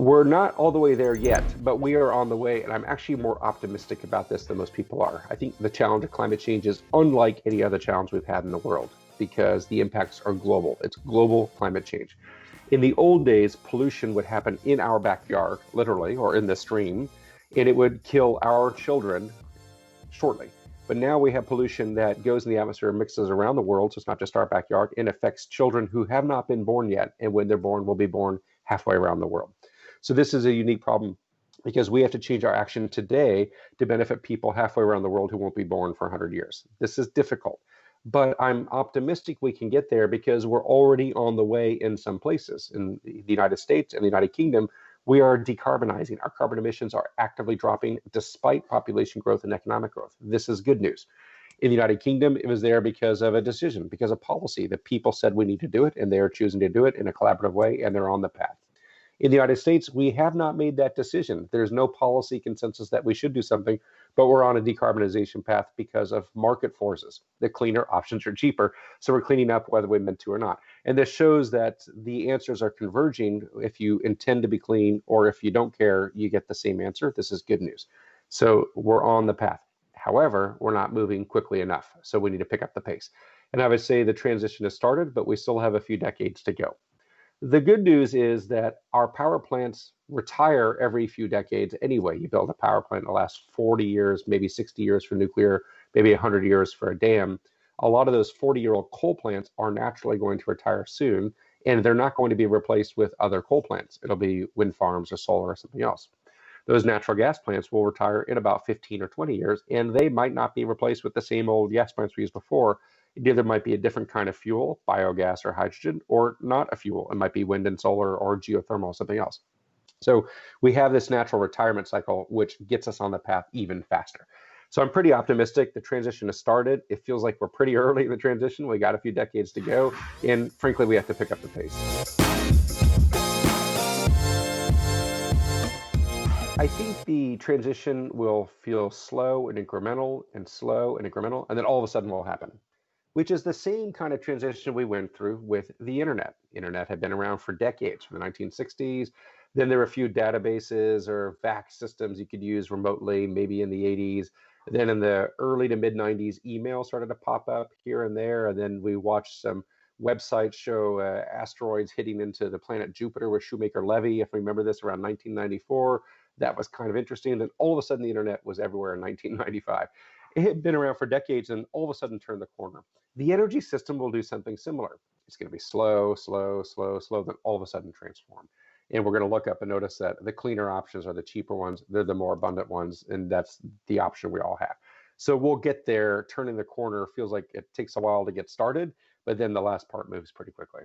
We're not all the way there yet, but we are on the way, and I'm actually more optimistic about this than most people are. I think the challenge of climate change is unlike any other challenge we've had in the world because the impacts are global. It's global climate change. In the old days, pollution would happen in our backyard, literally, or in the stream, and it would kill our children shortly. But now we have pollution that goes in the atmosphere and mixes around the world, so it's not just our backyard, and affects children who have not been born yet, and when they're born, will be born halfway around the world. So this is a unique problem because we have to change our action today to benefit people halfway around the world who won't be born for 100 years. This is difficult, but I'm optimistic we can get there because we're already on the way in some places. In the United States and the United Kingdom, we are decarbonizing. Our carbon emissions are actively dropping despite population growth and economic growth. This is good news. In the United Kingdom, it was there because of a decision, because of policy. The people said we need to do it, and they are choosing to do it in a collaborative way, and they're on the path. In the United States, we have not made that decision. There's no policy consensus that we should do something, but we're on a decarbonization path because of market forces. The cleaner options are cheaper, so we're cleaning up whether we meant to or not. And this shows that the answers are converging. If you intend to be clean or if you don't care, you get the same answer. This is good news. So we're on the path. However, we're not moving quickly enough, so we need to pick up the pace. And I would say the transition has started, but we still have a few decades to go. The good news is that our power plants retire every few decades anyway. You build a power plant in the last 40 years, maybe 60 years for nuclear, maybe 100 years for a dam. A lot of those 40-year-old coal plants are naturally going to retire soon, and they're not going to be replaced with other coal plants. It'll be wind farms or solar or something else. Those natural gas plants will retire in about 15 or 20 years, and they might not be replaced with the same old gas plants we used before. It either might be a different kind of fuel, biogas or hydrogen, or not a fuel. It might be wind and solar or geothermal, something else. So we have this natural retirement cycle, which gets us on the path even faster. So I'm pretty optimistic. The transition has started. It feels like we're pretty early in the transition. We got a few decades to go. And frankly, we have to pick up the pace. I think the transition will feel slow and incremental and slow and incremental, and then all of a sudden will happen, which is the same kind of transition we went through with the internet. Internet had been around for decades, from the 1960s. Then there were a few databases or fax systems you could use remotely, maybe in the 80s. Then in the early to mid 90s, email started to pop up here and there. And then we watched some websites show asteroids hitting into the planet Jupiter with Shoemaker-Levy, if you remember this, around 1994. That was kind of interesting. And then all of a sudden, the internet was everywhere in 1995. It had been around for decades and all of a sudden turned the corner. The energy system will do something similar. It's going to be slow, slow, slow, slow, then all of a sudden transform. And we're going to look up and notice that the cleaner options are the cheaper ones. They're the more abundant ones, and that's the option we all have. So we'll get there. Turning the corner feels like it takes a while to get started, but then the last part moves pretty quickly.